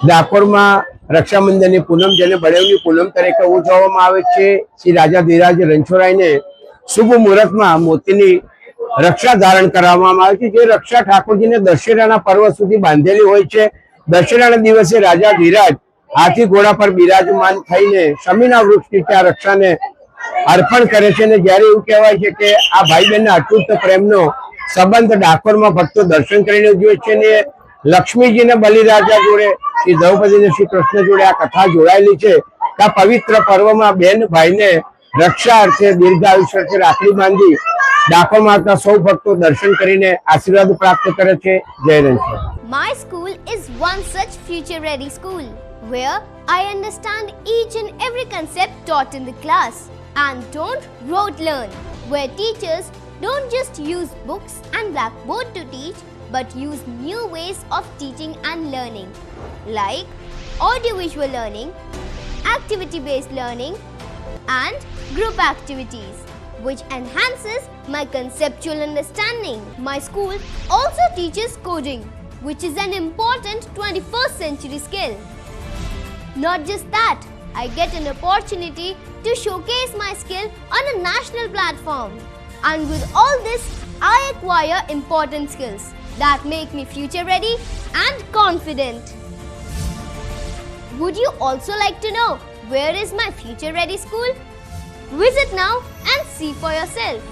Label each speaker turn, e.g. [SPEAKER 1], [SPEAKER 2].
[SPEAKER 1] ડાકોરમાં રક્ષાબંધનની પૂનમ, જેને બળેવની પૂનમ તરીકે ઉજવવામાં આવે છે, શ્રી રાજા ધીરાજ રણછોડરાયને શુભ મુહૂર્તમાં મોતીની રક્ષા ધારણ કરવામાં આવે છે, જે રક્ષા ઠાકોરજીને દશેરાના પર્વ સુધી બાંધેલી હોય છે. દશેરાના દિવસે રાજા ધીરાજ હાથી ઘોડા પર બિરાજમાન થઈને શમીના વૃક્ષની ત્યાં રક્ષાને અર્પણ કરે છે. અને જ્યારે એવું કહેવાય છે કે આ ભાઈ બહેનના અતૂટ પ્રેમનો સંબંધ ડાકોરમાં ભક્તો દર્શન કરીને ઉજવે છે. ને લક્ષ્મીજીને બલિરાજા જોડે, શ્રી દ્રૌપદીને શ્રી કૃષ્ણ જોડે આ કથા જોડાયેલી છે. આ પવિત્ર પર્વમાં બેન ભાઈને રક્ષા અર્થે દીર્ઘાયુષ્ય અર્થે રાખડી બાંધી ડાકોરમાં આવતા સૌ ભક્તો દર્શન કરીને આશીર્વાદ પ્રાપ્ત કરે છે. જય Ranchhod.
[SPEAKER 2] My school is one such future-ready school where I understand each and every concept taught in the class and don't rote learn, where teachers don't just use books and blackboard to teach but use new ways of teaching and learning like audiovisual learning, activity-based learning and group activities, which enhances my conceptual understanding. My school also teaches coding, which is an important 21st century skill. Not just that, I get an opportunity to showcase my skill on a national platform. And with all this, I acquire important skills that make me future ready and confident. Would you also like to know where is my future ready school? Visit now and see for yourself.